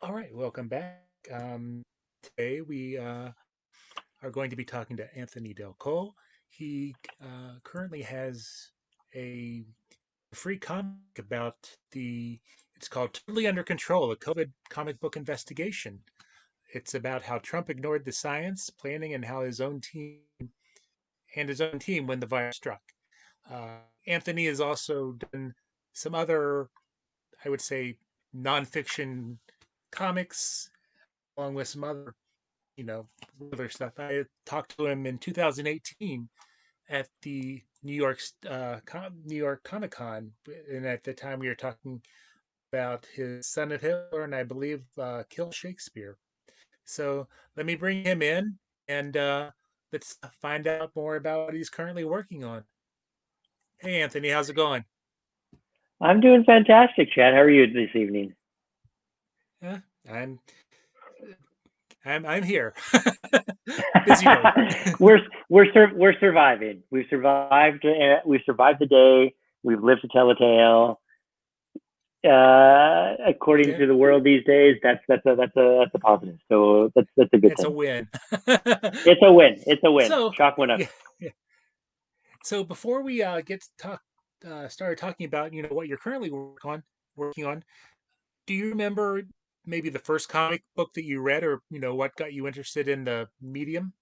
All right, welcome back. Today we are going to be talking to Anthony Del Cole. He currently has a free comic about it's called Totally Under Control, a COVID comic book investigation. It's about how Trump ignored the science, planning, and how his own team when the virus struck. Anthony has also done some other, I would say, nonfiction comics, along with some you know, other stuff. I talked to him in 2018 at the New York Comic Con, and at the time we were talking about his Son of Hitler and I believe Kill Shakespeare. So let me bring him in and let's find out more about what he's currently working on. Hey, Anthony, how's it going? I'm doing fantastic, Chad. How are you this evening? Yeah, I'm I'm here. Busy day. we're surviving. We've survived. We've survived the day. We've lived to tell a tale. According Yeah, to the world these days, that's a positive. So that's a good it's a thing. win. It's a win. It's a win. So Chalk one up. yeah, so before we get to started talking about what you're currently working on, do you remember maybe the first comic book that you read, or what got you interested in the medium?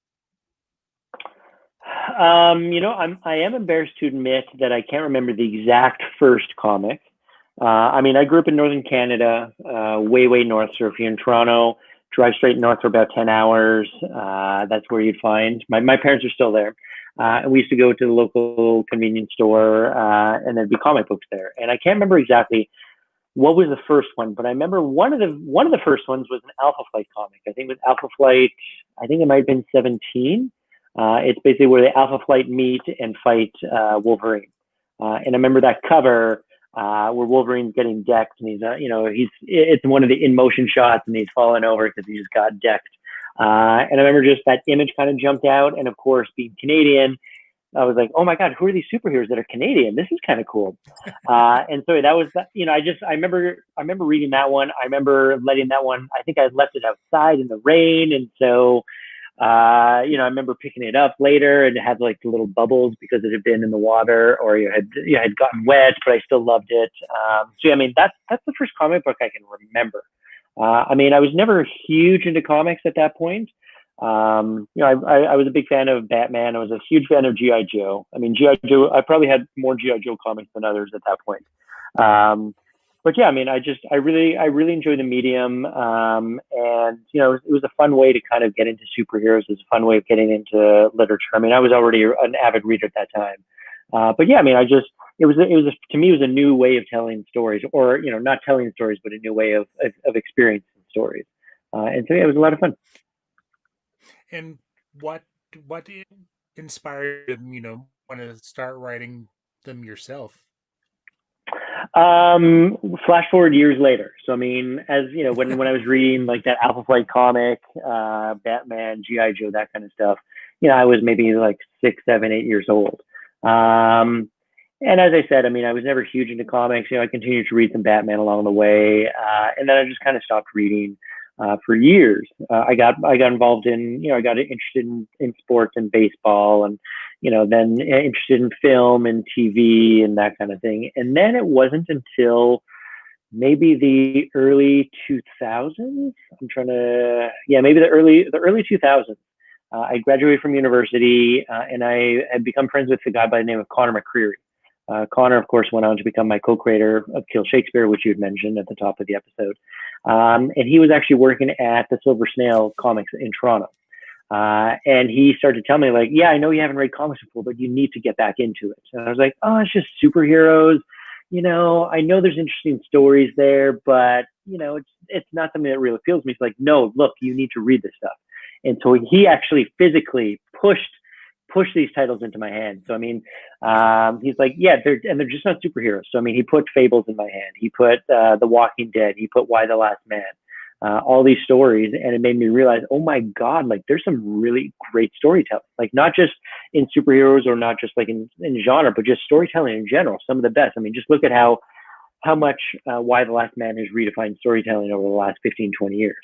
I am embarrassed to admit that I can't remember the exact first comic. I mean, I grew up in northern Canada, way north. So if you're in Toronto, drive straight north for about 10 hours. That's where you'd find my parents are still there. And we used to go to the local convenience store, and there'd be comic books there. And I can't remember exactly what was the first one, but I remember one of the first ones was an Alpha Flight comic. I think it was Alpha Flight. I think it might have been 17. It's basically where the Alpha Flight meet and fight Wolverine. And I remember that cover where Wolverine's getting decked, and it's one of the in motion shots, and he's falling over because he just got decked. And I remember just that image kind of jumped out, and of course, being Canadian, I was like, oh my God, who are these superheroes that are Canadian? This is kind of cool. And so that was, I remember reading that one. I remember letting that one, I think I left it outside in the rain. And so, I remember picking it up later and it had like the little bubbles because it had been in the water or you had gotten wet, but I still loved it. So, yeah, I mean, that's the first comic book I can remember. I mean, I was never huge into comics at that point. I was a big fan of Batman. I was a huge fan of GI Joe. I mean, GI Joe. I probably had more GI Joe comics than others at that point. Um, but yeah, I mean, I really enjoy the medium, and it was a fun way to kind of get into superheroes. It was a fun way of getting into literature. I mean, I was already an avid reader at that time. But yeah, I mean, to me, it was a new way of telling stories, or not telling stories, but a new way of experiencing stories. And so yeah, it was a lot of fun. And what what inspired you, want to start writing them yourself? Flash forward years later. So I mean, as you know, when I was reading like that Alpha Flight comic, Batman, GI Joe, that kind of stuff, I was maybe like 6, 7, 8 years old. Um, and as I said, I mean, I was never huge into comics. I continued to read some Batman along the way, and then I just kind of stopped reading for years. I got involved in, I got interested in sports and baseball, and then interested in film and TV and that kind of thing. And then it wasn't until maybe the early 2000s. Yeah, maybe the early 2000s. I graduated from university, and I had become friends with a guy by the name of Connor McCreary. Connor, of course, went on to become my co-creator of Kill Shakespeare, which you had mentioned at the top of the episode. And he was actually working at the Silver Snail Comics in Toronto. And he started to tell me, like, yeah, I know you haven't read comics before, but you need to get back into it. And I was like, oh, it's just superheroes. I know there's interesting stories there, but it's not something that really appeals to me. It's like, no, look, you need to read this stuff. And so he actually physically pushed these titles into my hand. So I mean, he's like, yeah, they're just not superheroes. So I mean, he put Fables in my hand. He put The Walking Dead. He put Why the Last Man. All these stories, and it made me realize, oh my God, like there's some really great storytelling, like not just in superheroes or not just like in genre, but just storytelling in general. Some of the best. I mean, just look at how how much Why the Last Man has redefined storytelling over the last 15, 20 years.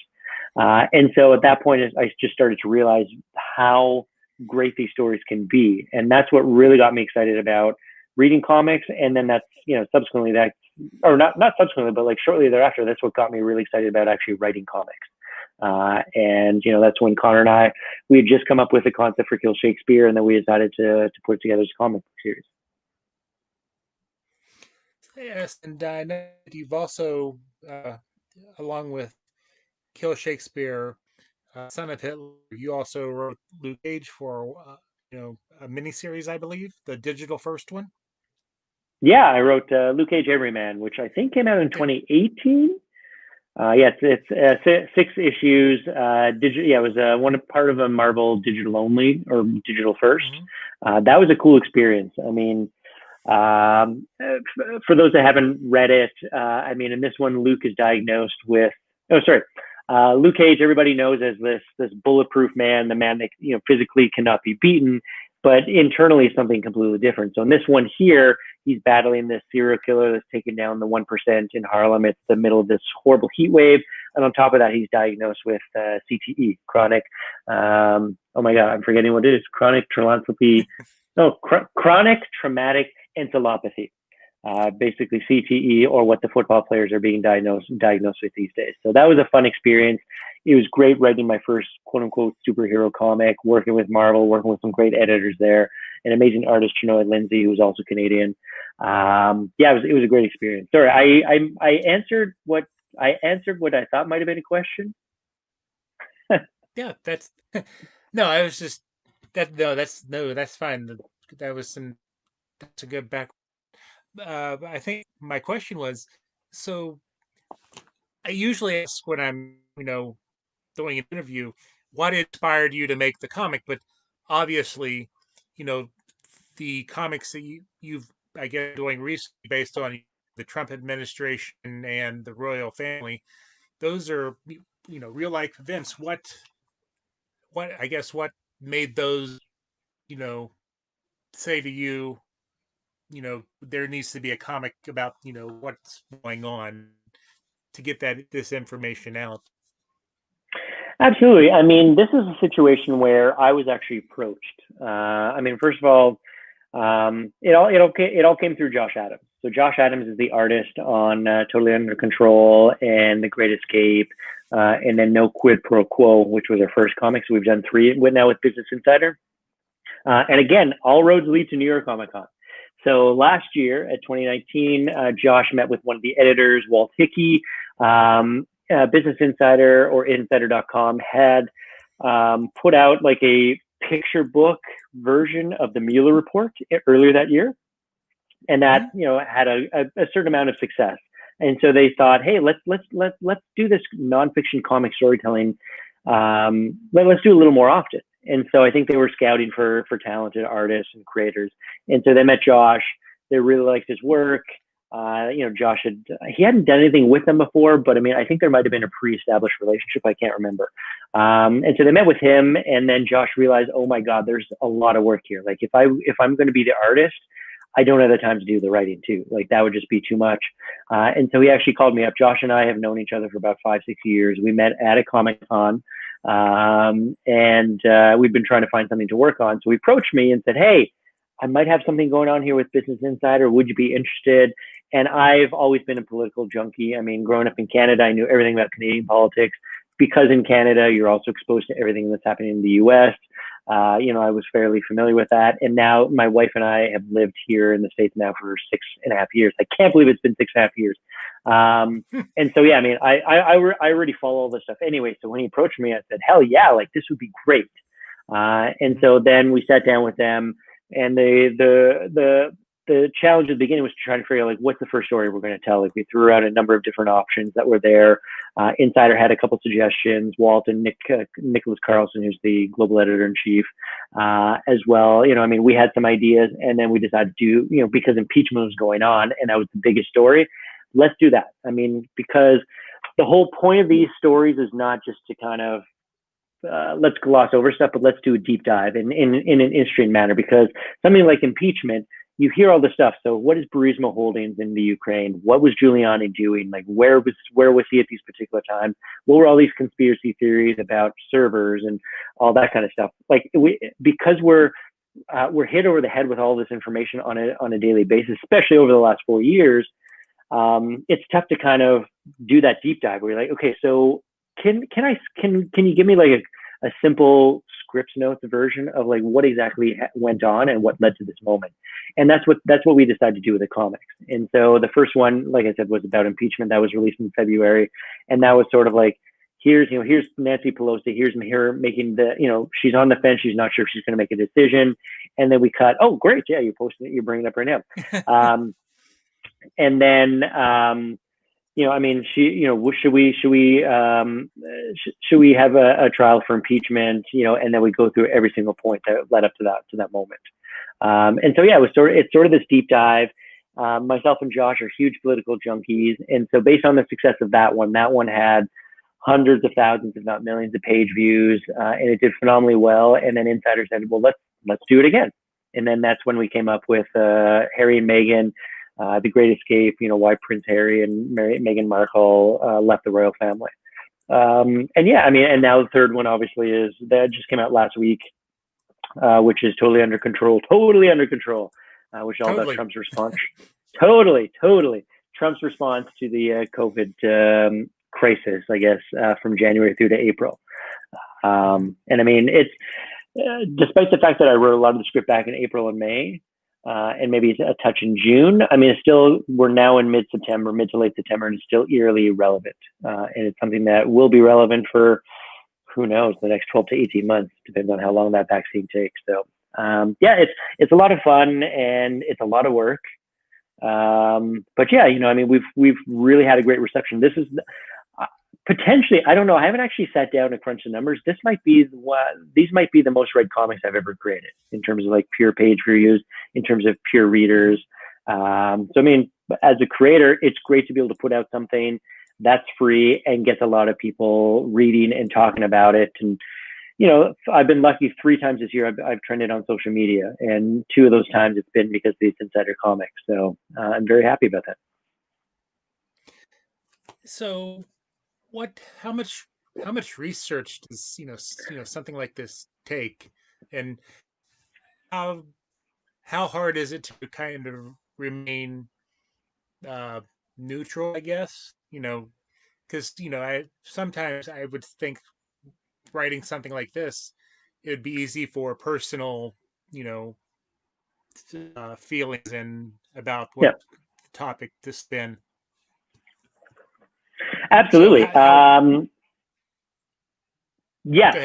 And so at that point, I just started to realize how great these stories can be. And that's what really got me excited about reading comics. And then that's, subsequently that, or not subsequently, but like shortly thereafter, that's what got me really excited about actually writing comics. And that's when Connor and I, we had just come up with the concept for Kill Shakespeare, and then we decided to put it together as a comic book series. Yes, and I know that you've also, along with Kill Shakespeare, Son of Hitler, you also wrote Luke Cage for, a miniseries, I believe, the digital first one. Yeah, I wrote Luke Cage Everyman, which I think came out in Okay. 2018. Yeah, it's 6 issues. Yeah, it was part of a Marvel digital only or digital first. Mm-hmm. That was a cool experience. I mean, for those that haven't read it, I mean, in this one, Luke is diagnosed with. Oh, sorry. Luke Cage, everybody knows as this bulletproof man, the man that physically cannot be beaten, but internally something completely different. So in this one here, he's battling this serial killer that's taken down the 1% in Harlem. It's the middle of this horrible heat wave, and on top of that, he's diagnosed with CTE, chronic. Oh my God, I'm forgetting what it is. Chronic traumatopathy. No, chronic traumatic encephalopathy. Basically CTE, or what the football players are being diagnosed with these days. So that was a fun experience. It was great writing my first quote unquote superhero comic, working with Marvel, working with some great editors there, an amazing artist, Chenoy Lindsay, who's also Canadian. Yeah, it was a great experience. Sorry, I answered what I thought might have been a question. Yeah, that's no. I was just that. No, that's fine. That was some. That's a good back. I think my question was, so I usually ask when I'm, doing an interview, what inspired you to make the comic? But obviously, you know, the comics that you've, I guess, doing recently based on the Trump administration and the royal family, those are, real life events. I guess, what made those, you know, say to you, there needs to be a comic about, what's going on to get this information out. Absolutely. I mean, this is a situation where I was actually approached. I mean, first of all, it all came through Josh Adams. So Josh Adams is the artist on Totally Under Control and The Great Escape, and then No Quid Pro Quo, which was our first comic. So we've done 3 now with Business Insider. And again, all roads lead to New York Comic Con. So last year at 2019, Josh met with one of the editors, Walt Hickey. Business Insider, or Insider.com, had put out like a picture book version of the Mueller report earlier that year, and that had a certain amount of success. And so they thought, hey, let's do this nonfiction comic storytelling. Let's do a little more often. And so I think they were scouting for talented artists and creators. And so they met Josh. They really liked his work. Josh hadn't done anything with them before, but I mean, I think there might have been a pre-established relationship. I can't remember. And so they met with him, and then Josh realized, oh my God, there's a lot of work here. Like if I'm going to be the artist, I don't have the time to do the writing too. Like that would just be too much. And so he actually called me up. Josh and I have known each other for about 5-6 years. We met at a Comic-Con, and we've been trying to find something to work on. So he approached me and said, hey, I might have something going on here with Business Insider. Would you be interested? And I've always been a political junkie. I mean, growing up in Canada, I knew everything about Canadian politics, because in Canada, you're also exposed to everything that's happening in the US. I was fairly familiar with that. And now my wife and I have lived here in the States now for 6.5 years. I can't believe it's been 6.5 years. And so, yeah, I mean, I already follow all this stuff anyway. So when he approached me, I said, hell yeah, like this would be great. And so then we sat down with them, and the challenge at the beginning was to try to figure out, like, what's the first story we're going to tell. Like, we threw out a number of different options that were there. Insider had a couple suggestions. Walt and Nicholas Carlson, who's the global editor-in-chief, as well. I mean, we had some ideas, and then we decided to do, because impeachment was going on, and that was the biggest story. Let's do that. I mean, because the whole point of these stories is not just to kind of let's gloss over stuff, but let's do a deep dive in an interesting manner, because something like impeachment you hear all this stuff. So what is Burisma Holdings in the Ukraine? What was Giuliani doing? Like where was he at these particular times? What were all these conspiracy theories about servers and all that kind of stuff? Like because we're hit over the head with all this information on a daily basis, especially over the last 4 years. It's tough to kind of do that deep dive where you're like, okay, so can you give me like a simple scripts notes version of like what exactly went on and what led to this moment? And that's what we decided to do with the comics. And so the first one, like I said, was about impeachment. That was released in February, and that was sort of like, here's Nancy Pelosi, here's her making she's on the fence, she's not sure if she's going to make a decision, and then we cut. Oh, great, yeah, you're posting it, you're bringing it up right now. And then should we have a trial for impeachment? And then we go through every single point that led up to that moment. And so yeah, it's sort of this deep dive. Myself and Josh are huge political junkies, and so based on the success of that one had hundreds of thousands, if not millions, of page views, and it did phenomenally well. And then Insider said, well, let's do it again. And then that's when we came up with Harry and Meghan. The Great Escape, why Prince Harry and Meghan Markle left the royal family. And now the third one obviously that just came out last week, which is totally under control, which all about Trump's response. Totally. Trump's response to the COVID crisis, I guess, from January through to April. And I mean, it's despite the fact that I wrote a lot of the script back in April and May, and maybe a touch in June. I mean, we're now in mid to late September, and it's still eerily relevant. And it's something that will be relevant for, who knows, the next 12 to 18 months, depends on how long that vaccine takes. So, it's a lot of fun and it's a lot of work. But yeah, we've really had a great reception. This is potentially, I don't know, I haven't actually sat down and crunched the numbers. These might be the most read comics I've ever created in terms of like pure page views, in terms of pure readers. So I mean, as a creator, it's great to be able to put out something that's free and gets a lot of people reading and talking about it. And I've been lucky 3 times this year. I've trended on social media, and 2 of those times it's been because of these Insider comics. So I'm very happy about that. So how much research does something like this take, and how hard is it to kind of remain neutral, I guess? Because sometimes I would think writing something like this, it would be easy for personal feelings and about what topic to spin. Absolutely. So I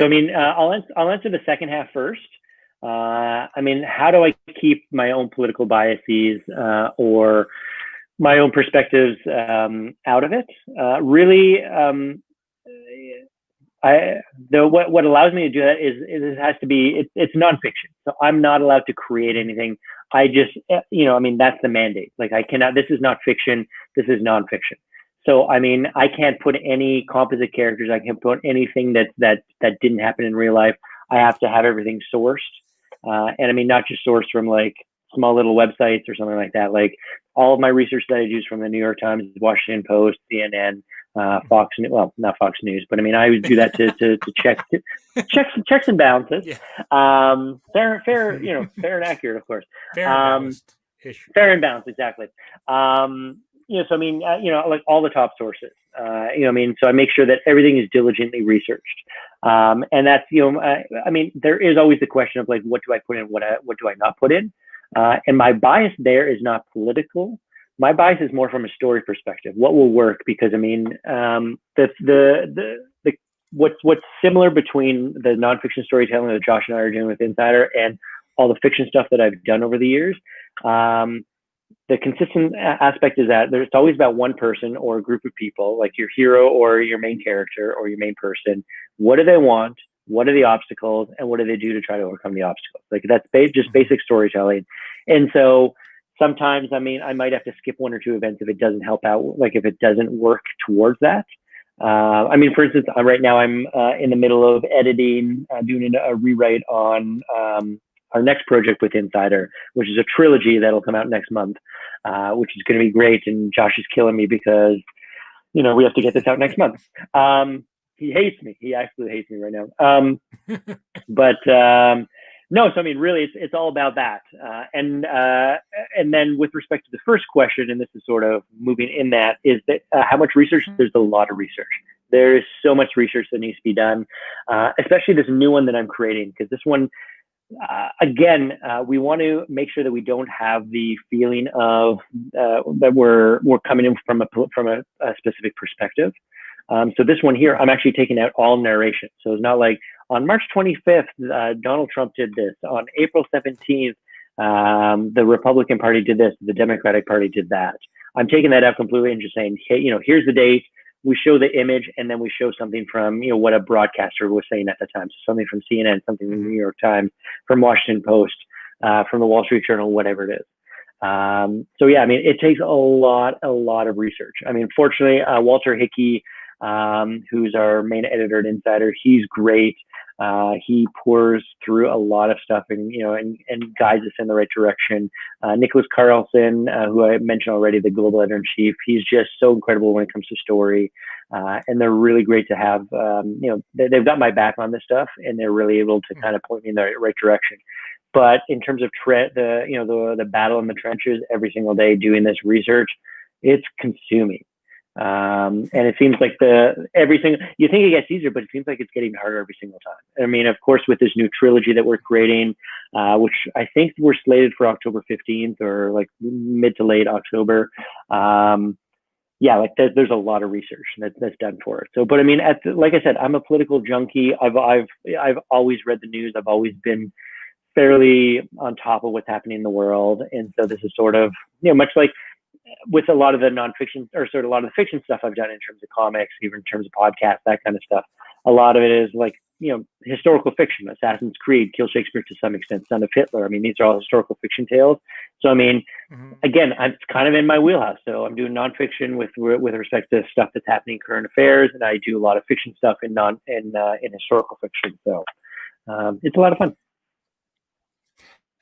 mean, I'll answer the second half first. I mean, how do I keep my own political biases or my own perspectives out of it? Really, what allows me to do that is it has to be, it's nonfiction. So I'm not allowed to create anything. I just, that's the mandate. Like I cannot, this is not fiction. This is nonfiction. So, I mean, I can't put any composite characters. I can't put anything that didn't happen in real life. I have to have everything sourced. And I mean, not just sourced from like small little websites or something like that. Like all of my research that I do is from the New York Times, Washington Post, CNN, Fox News. Well, not Fox News, but I mean, I would do that to check checks and balances. Yeah. Fair and accurate, of course. Fair and balanced, exactly. So I mean, like all the top sources, so I make sure that everything is diligently researched. And that's, I mean, there is always the question of like, what do I put in? What do I not put in? And my bias there is not political. My bias is more from a story perspective. What will work? Because I mean, what's similar between the nonfiction storytelling that Josh and I are doing with Insider and all the fiction stuff that I've done over the years. The consistent aspect is that it's always about one person or a group of people, like your hero or your main character or your main person. What do they want? What are the obstacles? And what do they do to try to overcome the obstacles? Like that's just basic storytelling. And so sometimes, I mean, I might have to skip 1 or 2 events if it doesn't help out, like if it doesn't work towards that. I mean, for instance, right now I'm in the middle of editing, doing a rewrite on our next project with Insider, which is a trilogy that'll come out next month, which is going to be great. And Josh is killing me because, we have to get this out next month. He hates me. He absolutely hates me right now. But no, so I mean, really, it's all about that. And then with respect to the first question, and this is sort of moving in that, is that how much research? There's a lot of research. There is so much research that needs to be done, especially this new one that I'm creating, because this one, again, we want to make sure that we don't have the feeling of that we're coming in from a specific perspective. So this one here, I'm actually taking out all narration. So it's not like on March 25th, Donald Trump did this. On April 17th, the Republican Party did this. The Democratic Party did that. I'm taking that out completely and just saying, hey, here's the date. We show the image, and then we show something from, what a broadcaster was saying at the time. So something from CNN, something from the New York Times, from Washington Post, from the Wall Street Journal, whatever it is. So yeah, I mean, it takes a lot of research. I mean, fortunately, Walter Hickey, who's our main editor at Insider, he's great. He pours through a lot of stuff and guides us in the right direction. Nicholas Carlson, who I mentioned already, the global editor-in-chief, he's just so incredible when it comes to story. And they're really great to have, they've got my back on this stuff, and they're really able to kind of point me in the right direction. But in terms of the battle in the trenches every single day doing this research, it's consuming. And it seems like you think it gets easier, but it seems like it's getting harder every single time. I mean, of course, with this new trilogy that we're creating, which I think we're slated for October 15th or like mid to late October. There's a lot of research that's done for it. So, but I mean, like I said, I'm a political junkie. I've always read the news. I've always been fairly on top of what's happening in the world. And so this is sort of, much like with a lot of the nonfiction or sort of a lot of the fiction stuff I've done in terms of comics, even in terms of podcasts, that kind of stuff. A lot of it is like, historical fiction. Assassin's Creed, Kill Shakespeare to some extent, Son of Hitler. I mean, these are all historical fiction tales. So, I mean, again, I'm kind of in my wheelhouse. So I'm doing nonfiction with respect to stuff that's happening in current affairs, and I do a lot of fiction stuff in historical fiction. So it's a lot of fun.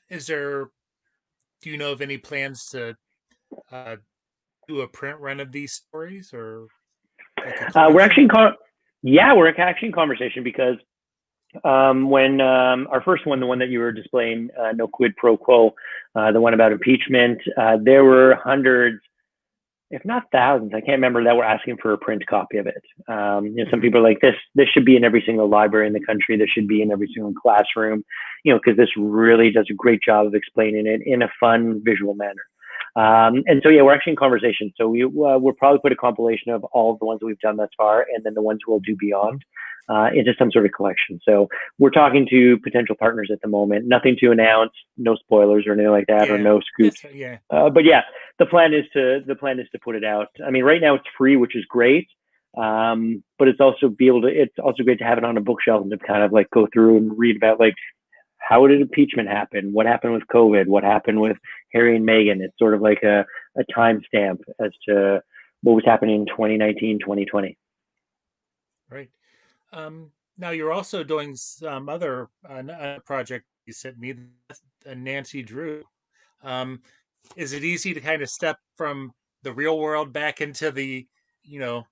Do you know of any plans to do a print run of these stories, or like we're actually in conversation because when our first one, the one that you were displaying, No Quid Pro Quo, the one about impeachment, there were hundreds, if not thousands, I can't remember, that were asking for a print copy of it. Some people are like, this should be in every single library in the country. This should be in every single classroom, because this really does a great job of explaining it in a fun, visual manner. And so, we're actually in conversation. So we'll probably put a compilation of all of the ones that we've done thus far, and then the ones we'll do beyond, into some sort of collection. So we're talking to potential partners at the moment. Nothing to announce, no spoilers or anything like that, or no scoops. But yeah, the plan is to put it out. I mean, right now it's free, which is great. But it's also great to have it on a bookshelf and to kind of like go through and read about like, how did impeachment happen? What happened with COVID? What happened with Harry and Meghan? It's sort of like a timestamp as to what was happening in 2019, 2020. Right. Now you're also doing some other project you sent me, Nancy Drew. Is it easy to kind of step from the real world back into the, the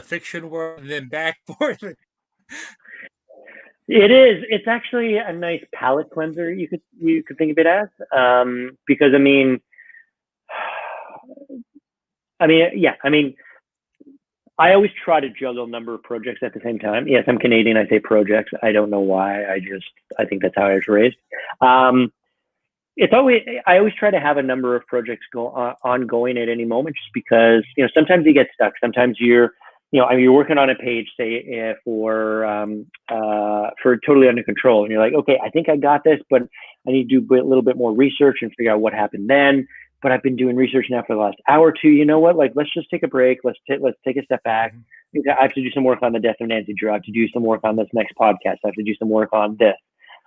fiction world and then back forth? It is. It's actually a nice palate cleanser. You could think of it as, because I mean, I always try to juggle a number of projects at the same time. Yes, I'm Canadian. I say projects. I don't know why. I think that's how I was raised. I always try to have a number of projects ongoing at any moment, just because, sometimes you get stuck. Sometimes you're working on a page, say, for Totally Under Control, and you're like, okay, I think I got this, but I need to do a little bit more research and figure out what happened then. But I've been doing research now for the last hour or two. You know what? Like, let's just take a break. Let's take a step back. I have to do some work on the death of Nancy Drew. I have to do some work on this next podcast. I have to do some work on this.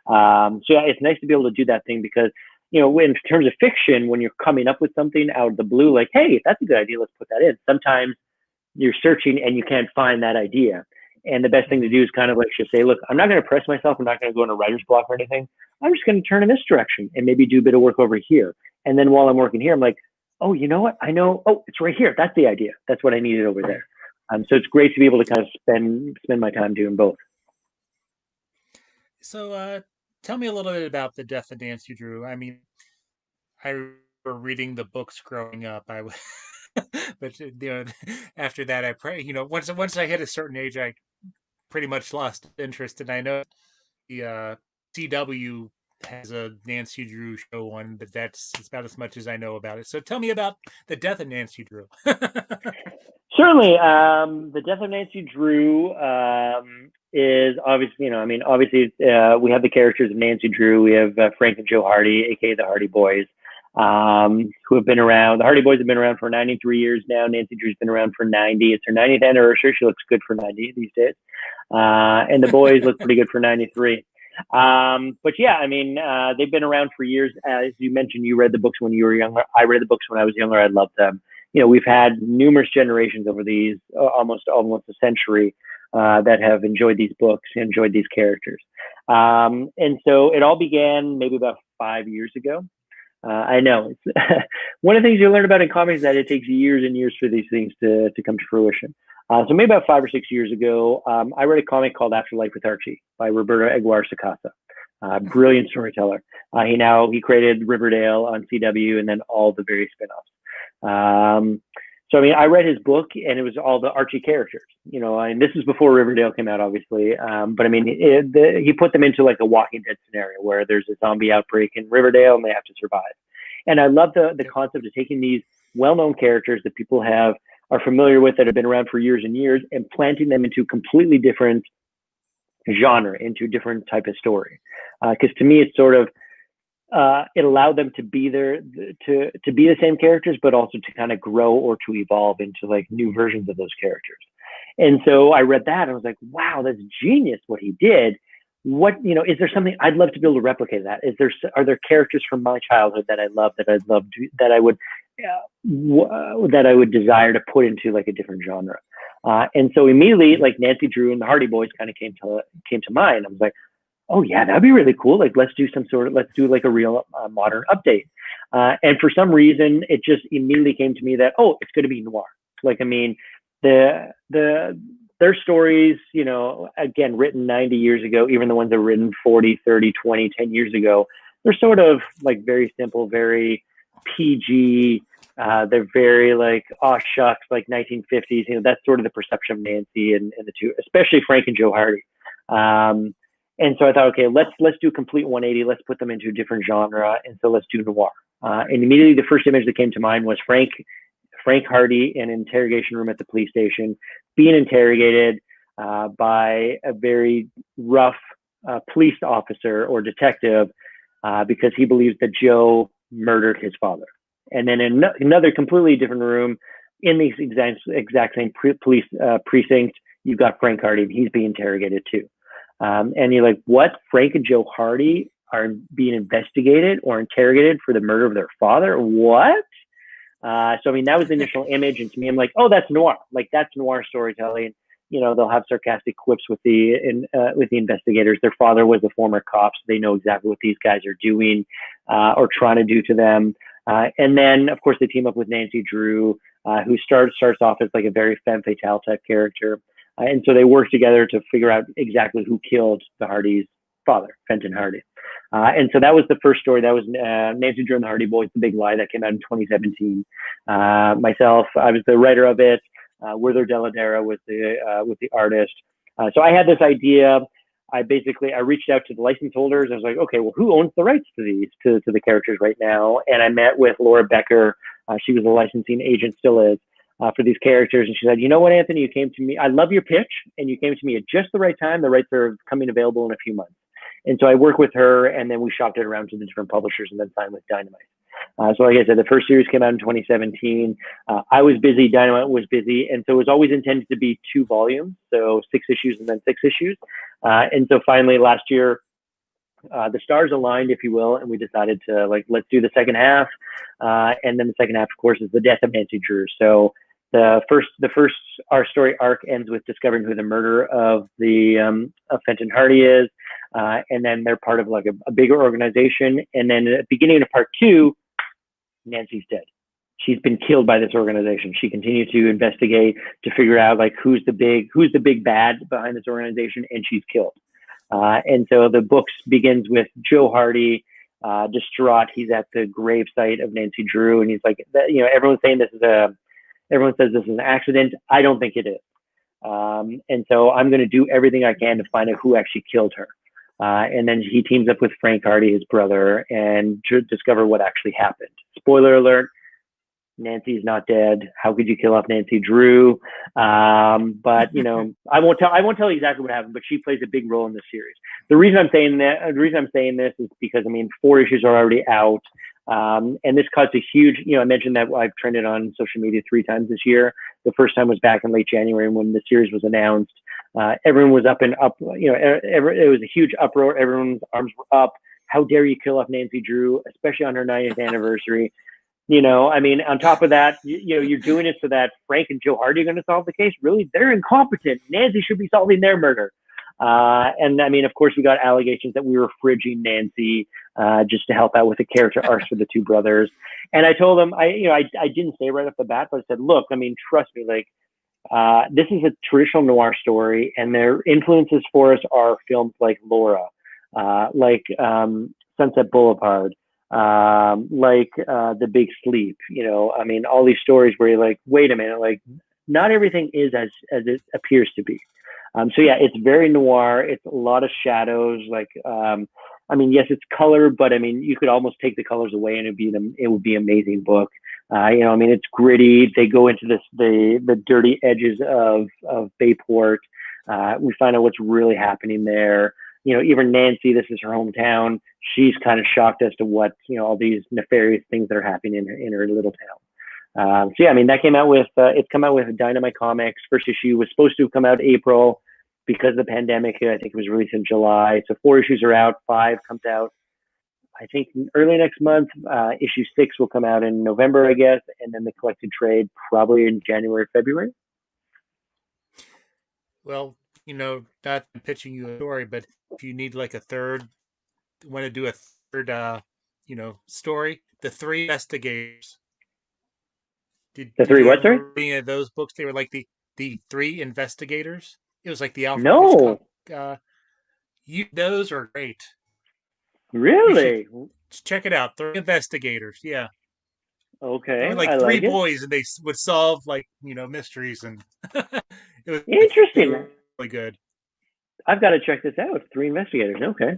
It's nice to be able to do that thing, because, in terms of fiction, when you're coming up with something out of the blue, like, hey, that's a good idea, let's put that in. Sometimes you're searching and you can't find that idea. And the best thing to do is kind of like just say, look, I'm not going to press myself. I'm not going to go into writer's block or anything. I'm just going to turn in this direction and maybe do a bit of work over here. And then while I'm working here, I'm like, oh, you know what? I know. Oh, it's right here. That's the idea. That's what I needed over there. So it's great to be able to kind of spend my time doing both. So tell me a little bit about the death of Nancy Drew. I mean, I remember reading the books growing up. But after that, I pray. Once I hit a certain age, I pretty much lost interest, and I know the CW has a Nancy Drew show on, but that's about as much as I know about it. So tell me about the death of Nancy Drew. Certainly, the death of Nancy Drew is obviously, obviously we have the characters of Nancy Drew. We have Frank and Joe Hardy, aka the Hardy Boys, who have been around. The Hardy Boys have been around for 93 years now. Nancy Drew's been around for 90. It's her 90th anniversary. She looks good for 90 these days. And the boys look pretty good for 93. But yeah, I mean, they've been around for years. As you mentioned, you read the books when you were younger. I read the books when I was younger. I loved them. We've had numerous generations over these almost a century that have enjoyed these books, enjoyed these characters. And so it all began maybe about 5 years ago. I know it's one of the things you learn about in comics is that it takes years and years for these things to come to fruition. So maybe about 5 or 6 years ago, I read a comic called Afterlife with Archie by Roberto Aguilar Sacasa. Brilliant storyteller. He created Riverdale on CW and then all the various spinoffs. So I mean, I read his book and it was all the Archie characters, and this is before Riverdale came out, obviously. But I mean, he put them into like a Walking Dead scenario where there's a zombie outbreak in Riverdale and they have to survive. And I love the concept of taking these well-known characters that people are familiar with, that have been around for years and years, and planting them into completely different genre, into a different type of story. Because to me, it's sort of, it allowed them to be there, to be the same characters, but also to kind of grow or to evolve into like new versions of those characters. And so I read that and I was like, wow, that's genius what he did. Is there something I'd love to be able to replicate that? Are there characters from my childhood that I love, that I would desire to put into like a different genre? And so immediately, like Nancy Drew and the Hardy Boys kind of came to mind. I was like, oh yeah, that'd be really cool. Like, let's do like a real modern update. And for some reason, it just immediately came to me that, oh, it's going to be noir. Like, I mean, their stories, again, written 90 years ago, even the ones that were written 40, 30, 20, 10 years ago, they're sort of like very simple, very PG. They're very like, oh shucks, like 1950s. That's sort of the perception of Nancy and the two, especially Frank and Joe Hardy. And so I thought, okay, let's do a complete 180. Let's put them into a different genre. And so let's do noir. And immediately the first image that came to mind was Frank Hardy in an interrogation room at the police station, being interrogated by a very rough police officer or detective because he believes that Joe murdered his father. And then in another completely different room in the exact same police precinct, you've got Frank Hardy, and he's being interrogated too. And you're like, what? Frank and Joe Hardy are being investigated or interrogated for the murder of their father? What? So, I mean, that was the initial image. And to me, I'm like, oh, that's noir. Like, that's noir storytelling. They'll have sarcastic quips with the investigators. Their father was a former cop, so they know exactly what these guys are doing or trying to do to them. And then, of course, they team up with Nancy Drew, who starts off as like a very femme fatale type character. And so they work together to figure out exactly who killed the Hardy's father, Fenton Hardy. And so that was the first story. That was Nancy Drew and the Hardy Boys, The Big Lie, that came out in 2017. Myself, I was the writer of it. Werther Deladera was the artist. So I had this idea. I reached out to the license holders. I was like, okay, well, who owns the rights to these, to the characters right now? And I met with Laura Becker. She was a licensing agent, still is. For these characters. And she said, you know what, Anthony, you came to me. I love your pitch. And you came to me at just the right time. The rights are coming available in a few months. And so I worked with her, and then we shopped it around to the different publishers and then signed with Dynamite. So like I said, the first series came out in 2017. I was busy. Dynamite was busy. And so it was always intended to be 2 volumes. So 6 issues and then 6 issues. And so finally last year, the stars aligned, if you will, and we decided to let's do the second half. And then the second half, of course, is the death of Nancy Drew. So the first our story arc ends with discovering who the murderer of Fenton Hardy is, and then they're part of like a bigger organization. And then at the beginning of part 2, Nancy's dead. She's been killed by this organization. She continues to investigate to figure out like who's the big bad behind this organization, and she's killed. And so the book begins with Joe Hardy, distraught. He's at the gravesite of Nancy Drew, and he's like, everyone's saying everyone says this is an accident. I don't think it is. And so I'm going to do everything I can to find out who actually killed her. And then he teams up with Frank Hardy, his brother, and to discover what actually happened. Spoiler alert: Nancy's not dead. How could you kill off Nancy Drew? But I won't tell you exactly what happened. But she plays a big role in the series. The reason I'm saying this is because 4 issues are already out, and this caused a huge. I mentioned that I've trended on social media 3 times this year. The first time was back in late January when the series was announced. Everyone was up. It was a huge uproar. Everyone's arms were up. How dare you kill off Nancy Drew, especially on her 90th anniversary? On top of that, you're doing it so that Frank and Joe Hardy are going to solve the case. Really, they're incompetent. Nancy should be solving their murder. Of course, we got allegations that we were fridging Nancy just to help out with the character arcs for the 2 brothers. And I told them, I didn't say right off the bat, but I said, look, trust me, this is a traditional noir story, and their influences for us are films like Laura, Sunset Boulevard, The Big Sleep. All these stories where you're like, wait a minute, not everything is as it appears to be. It's very noir. It's a lot of shadows. Yes, it's color, but you could almost take the colors away and it would be an amazing book. It's gritty. They go into the dirty edges of Bayport. We find out what's really happening there. Even Nancy, this is her hometown. She's kind of shocked as to what, all these nefarious things that are happening in her little town. That came out with, it's come out with Dynamite Comics. First issue was supposed to have come out April because of the pandemic. I think it was released in July. So 4 issues are out. 5 comes out, I think, early next month. Issue 6 will come out in November, I guess. And then the collected trade probably in January, February. Well, not pitching you a story, but if you need want to do a third, story, The 3 Investigators. Did you ever read any of those books? They were like the 3 Investigators. It was like the Alfred Hitchcock. Those are great. Really? Check it out. 3 Investigators. Yeah. Okay. They were like 3 boys, and they would solve mysteries, and it was interesting. Really good. I've got to check this out. 3 Investigators. Okay.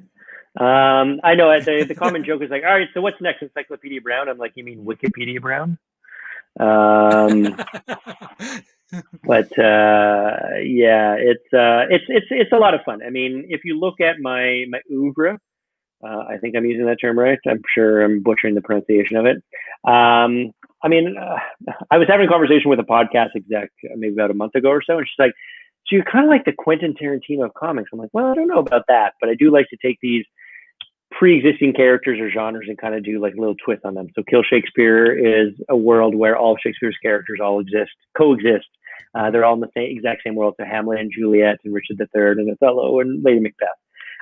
I know the common joke is like, all right, so what's next? Encyclopedia Brown? I'm like, you mean Wikipedia Brown? But it's a lot of fun. If you look at my oeuvre, I think I'm using that term right. I'm sure I'm butchering the pronunciation of it. I was having a conversation with a podcast exec maybe about a month ago or so, and she's like, so you're kind of like the Quentin Tarantino of comics. I'm like, well, I don't know about that, but I do like to take these pre-existing characters or genres and kind of do like little twists on them. So Kill Shakespeare is a world where all of Shakespeare's characters all coexist. They're all in the exact same world. So Hamlet and Juliet and Richard III and Othello and Lady Macbeth.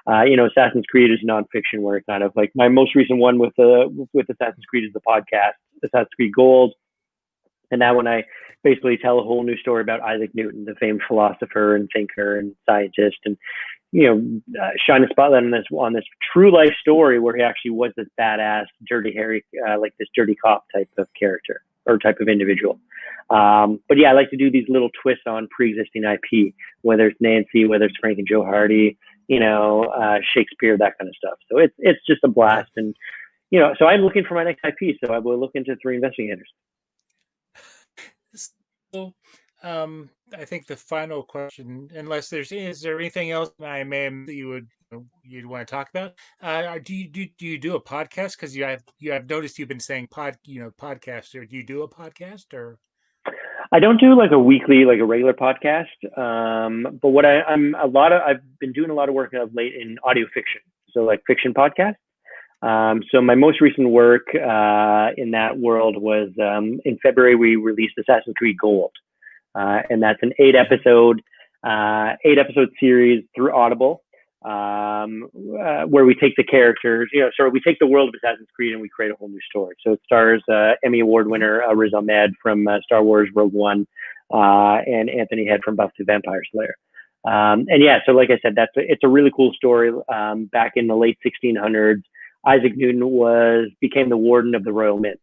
Assassin's Creed is nonfiction, where it kind of like my most recent one with Assassin's Creed is the podcast, Assassin's Creed Gold. And that one, I basically tell a whole new story about Isaac Newton, the famed philosopher and thinker and scientist, and shine a spotlight on this true life story where he actually was this badass, dirty Harry, like this dirty cop type of character or type of individual. But I like to do these little twists on pre-existing IP, whether it's Nancy, whether it's Frank and Joe Hardy, Shakespeare, that kind of stuff. So it's just a blast, and so I'm looking for my next IP. So I will look into 3 Investigators. So, I think the final question, unless is there anything else I may have that you'd want to talk about? Do you do a podcast? Because you have noticed you've been saying podcast. Or do you do a podcast or? I don't do like a weekly, like a regular podcast. But what I've been doing a lot of work of late in audio fiction. So like fiction podcasts. So my most recent work in that world was in February, we released Assassin's Creed Gold. and that's an eight episode series through Audible, where we take the characters, so we take the world of Assassin's Creed and we create a whole new story. So it stars Emmy Award winner Riz Ahmed from Star Wars Rogue One, and Anthony Head from Buffy the Vampire Slayer. And yeah, so like I said, it's a really cool story. Back in the late 1600s, Isaac Newton became the warden of the Royal Mint.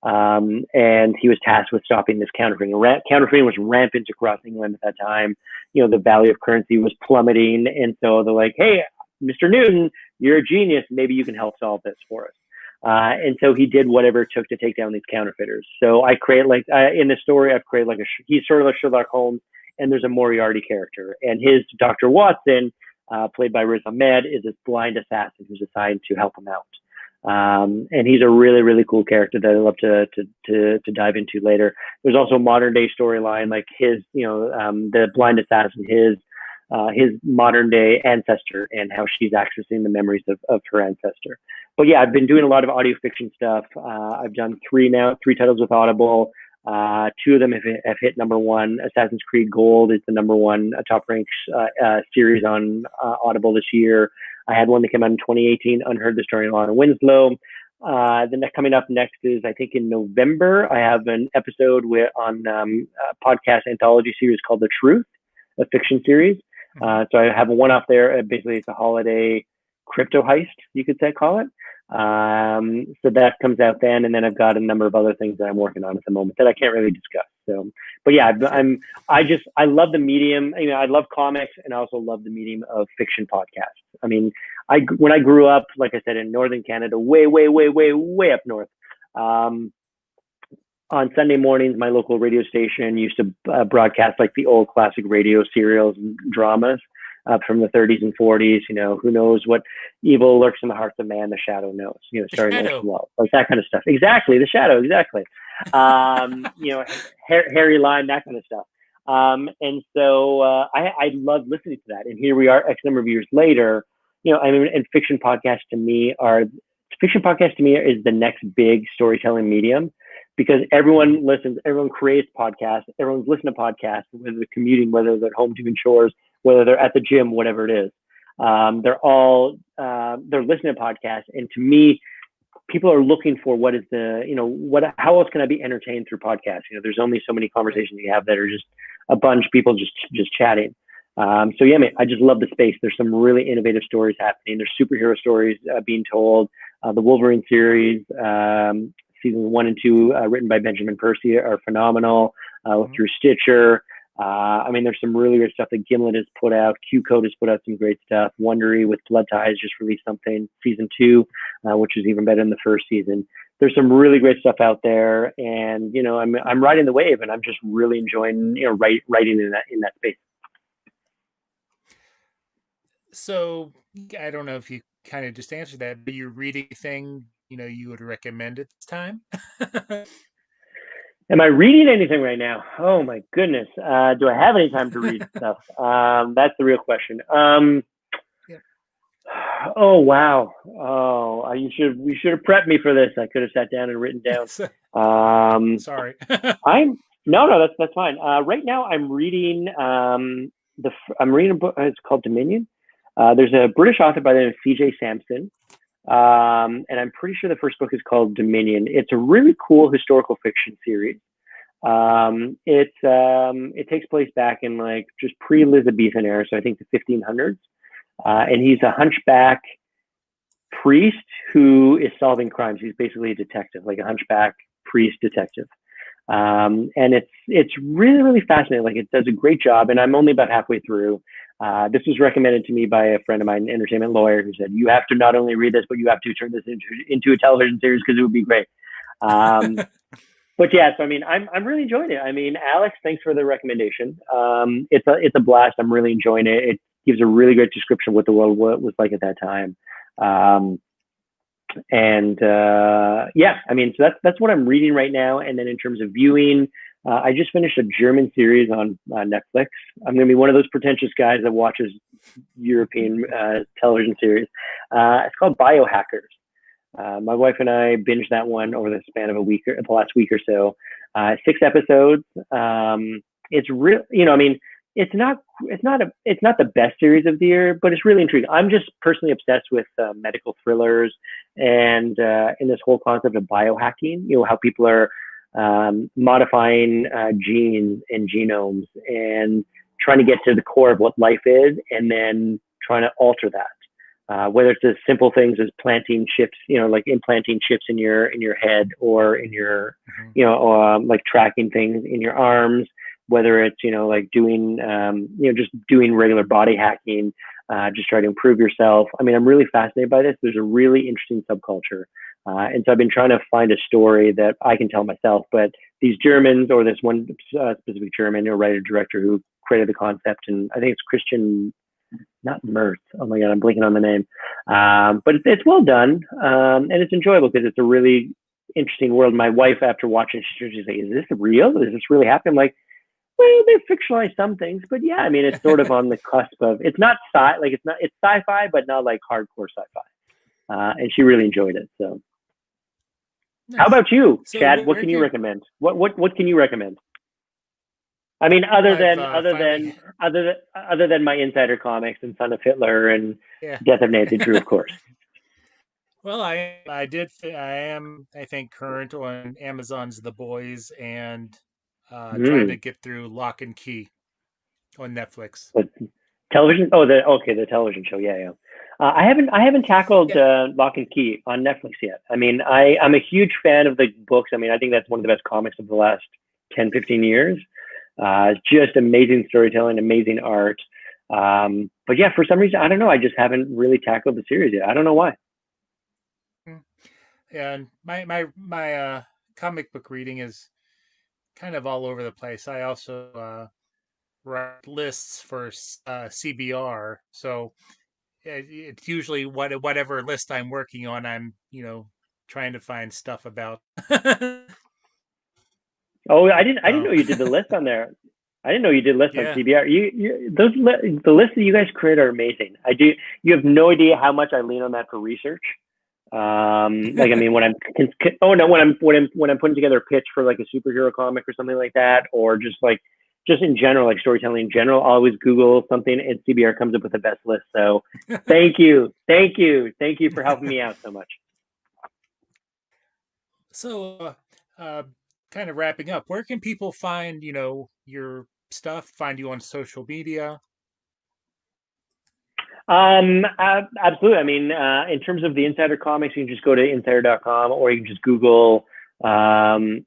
And he was tasked with stopping this counterfeiting. Counterfeiting was rampant across England at that time. The value of currency was plummeting. And so they're like, hey, Mr. Newton, you're a genius. Maybe you can help solve this for us. And so he did whatever it took to take down these counterfeiters. So I create in the story, I've created he's sort of like Sherlock Holmes, and there's a Moriarty character. And his Dr. Watson, played by Riz Ahmed, is this blind assassin who's assigned to help him out. And he's a really, really cool character that I'd love to dive into later. There's also a modern day storyline, like his, the blind assassin, his modern day ancestor, and how she's accessing the memories of her ancestor. But yeah, I've been doing a lot of audio fiction stuff. I've done three titles with Audible. Two of them have hit number one. Assassin's Creed Gold is the number one top ranked series on Audible this year. I had one that came out in 2018, Unheard: The Story of Lana Winslow. Coming up next is, I think in November, I have an episode on a podcast anthology series called The Truth, a fiction series. So I have one off there. Basically, it's a holiday crypto heist, you could call it. So that comes out then, and then I've got a number of other things that I'm working on at the moment that I can't really discuss. So, but yeah, I love the medium. I love comics, and I also love the medium of fiction podcasts. I mean, when I grew up, like I said, in northern Canada, way up north, on Sunday mornings, my local radio station used to broadcast like the old classic radio serials and dramas from the 30s and 40s. Who knows what evil lurks in the hearts of man, the shadow knows. Starring Orson Welles, like that kind of stuff. Exactly, the shadow. Exactly. Harry Lime, that kind of stuff. And so I love listening to that. And here we are, X number of years later. And fiction podcasts to me is the next big storytelling medium, because everyone listens, everyone creates podcasts, everyone's listening to podcasts, whether they're commuting, whether they're at home doing chores, whether they're at the gym, whatever it is. They're listening to podcasts. And to me, people are looking for how else can I be entertained through podcasts? There's only so many conversations you have that are just a bunch of people just chatting. So yeah, man, I just love the space. There's some really innovative stories happening. There's superhero stories being told. The Wolverine series, seasons 1 and 2, written by Benjamin Percy, are phenomenal. Through Stitcher. There's some really good stuff that Gimlet has put out. Q Code has put out some great stuff. Wondery with Blood Ties just released something, season 2, which is even better than the first season. There's some really great stuff out there, and I'm riding the wave, and I'm just really enjoying writing in that space. So I don't know if you kind of just answered that, but you're reading anything you would recommend at this time? Am I reading anything right now? Oh my goodness. Do I have any time to read stuff? That's the real question. Yeah. Oh wow. Oh, we should have prepped me for this. I could have sat down and written down. Sorry. No, that's fine. Right now I'm reading I'm reading a book. It's called Dominion. There's a British author by the name of C.J. Sampson. And I'm pretty sure the first book is called Dominion. It's a really cool historical fiction series. It takes place back in just pre-Elizabethan era, so I think the 1500s. And he's a hunchback priest who is solving crimes. He's basically a detective, like a hunchback priest detective. And it's really, really fascinating. It does a great job, and I'm only about halfway through. This was recommended to me by a friend of mine, an entertainment lawyer, who said, you have to not only read this, but you have to turn this into a television series because it would be great. But yeah, so I'm really enjoying it. Alex, thanks for the recommendation. It's a blast. I'm really enjoying it. It gives a really great description of what the world was like at that time. So that's what I'm reading right now. And then in terms of viewing, I just finished a German series on Netflix. I'm going to be one of those pretentious guys that watches European television series. It's called Biohackers. My wife and I binged that one over the span of the last week or so. 6 episodes. it's real. I mean, it's not the best series of the year, but it's really intriguing. I'm just personally obsessed with medical thrillers and in this whole concept of biohacking. How people are modifying genes and genomes and trying to get to the core of what life is, and then trying to alter that. Whether it's as simple things as planting chips, like implanting chips in your head, or in your, Mm-hmm. like tracking things in your arms. Whether it's like doing, just doing regular body hacking, just try to improve yourself. I mean, I'm really fascinated by this. There's a really interesting subculture, and so I've been trying to find a story that I can tell myself. But these Germans, or this one specific German, writer director who created the concept, and I think it's Christian, not Mirth. Oh my God, I'm blinking on the name. But it's well done, and it's enjoyable because it's a really interesting world. My wife, after watching, she's like, "Is this real? Is this really happening?" I'm like, well, they've fictionalized some things, but yeah, I mean, it's sort of on the cusp of. It's not it's sci-fi, but not like hardcore sci-fi. And she really enjoyed it. So, how Nice. about you, So Chad? What where can you can recommend? What can you recommend? I mean, well, other I've than finally other than my Insider Comics and Son of Hitler and yeah. Death of Nancy Drew, of course. Well, I am, I think, current on Amazon's The Boys, and trying to Mm. get through Lock and Key on Netflix. But television? Oh, the television show. Yeah, yeah. I haven't tackled Yeah. Lock and Key on Netflix yet. I mean, I'm a huge fan of the books. I mean, I think that's one of the best comics of the last 10, 15 years. It's just amazing storytelling, amazing art. But yeah, for some reason, I don't know. I just haven't really tackled the series yet. I don't know why. Mm. And my comic book reading is kind of all over the place. I also write lists for CBR, so it's usually whatever list I'm working on. I'm trying to find stuff about. Oh, I didn't Oh, know you did the list on there. I didn't know you did lists on yeah. CBR. The lists that you guys create are amazing. I do. You have no idea how much I lean on that for research. Like, I mean, when I'm oh no, when I'm putting together a pitch for like a superhero comic or something like that, or just in general, like storytelling in general, I'll always Google something and CBR comes up with the best list. So thank you for helping me out so much. So, uh, kind of wrapping up, where can people find, your stuff, find you on social media? Absolutely. I mean, in terms of the Insider Comics, you can just go to insider.com, or you can just Google, Trump,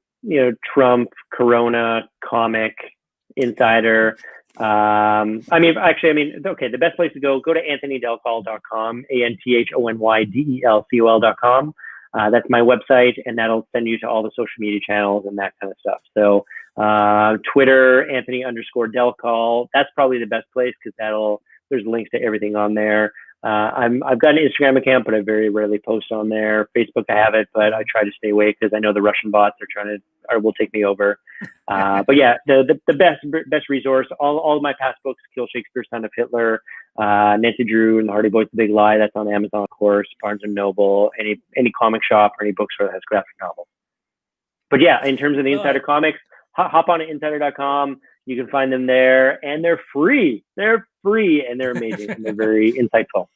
Corona, comic, Insider. Okay, the best place to go to anthonydelcol.com, ANTHONYDELCOL.com. That's my website, and that'll send you to all the social media channels and that kind of stuff. So, Twitter, Anthony underscore Delcol. That's probably the best place because there's links to everything on there. I've got an Instagram account, but I very rarely post on there. Facebook, I have it, but I try to stay away because I know the Russian bots are trying to or will take me over. But yeah, the best resource. All of my past books: Kill Shakespeare, Son of Hitler, Nancy Drew, and the Hardy Boys: The Big Lie. That's on Amazon, of course, Barnes and Noble, any comic shop or any bookstore that has graphic novels. But yeah, in terms of the Well, Insider Comics, hop on to insider.com. You can find them there, and they're free. They're free, and they're amazing, and they're very insightful.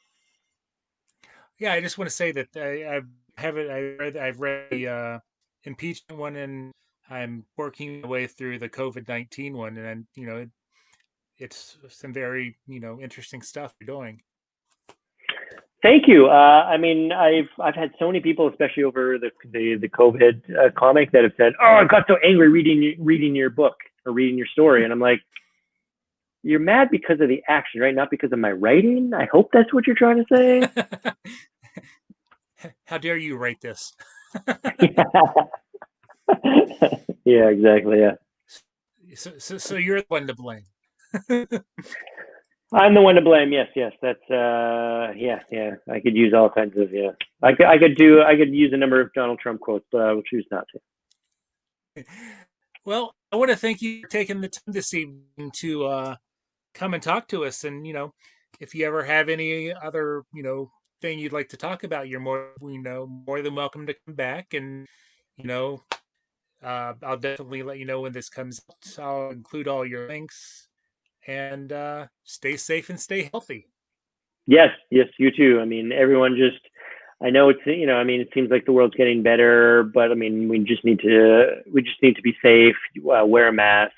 yeah, I just want to say that I've read the impeachment one, and I'm working my way through the COVID-19 one, and it's some very interesting stuff you're doing. Thank you. I mean, I've had so many people, especially over the COVID comic, that have said, "Oh, I got so angry reading your book or reading your story," and I'm like, "You're mad because of the action, right? Not because of my writing. I hope that's what you're trying to say." How dare you write this? Yeah, exactly. Yeah. So you're the one to blame. I'm the one to blame. Yes, yes. That's yeah, yeah. I could use all kinds of yeah. I could use a number of Donald Trump quotes, but I will choose not to. Well, I want to thank you for taking the time this evening to come and talk to us. And if you ever have any other thing you'd like to talk about, you're more than welcome to come back and you know I'll definitely let you know when this comes out. I'll include all your links, and stay safe and stay healthy. Yes, yes, you too. I mean, everyone just, I know it's, I mean, it seems like the world's getting better, but I mean, we just need to be safe, wear a mask,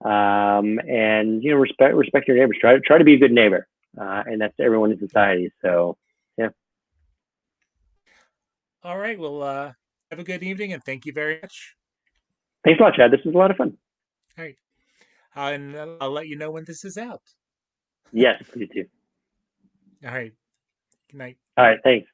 and, respect your neighbors. Try to be a good neighbor. And that's everyone in society. So, yeah. All right. Well, have a good evening, and thank you very much. Thanks a lot, Chad. This was a lot of fun. All right. And I'll let you know when this is out. Yes, you too. All right. Good night. All right. Thanks.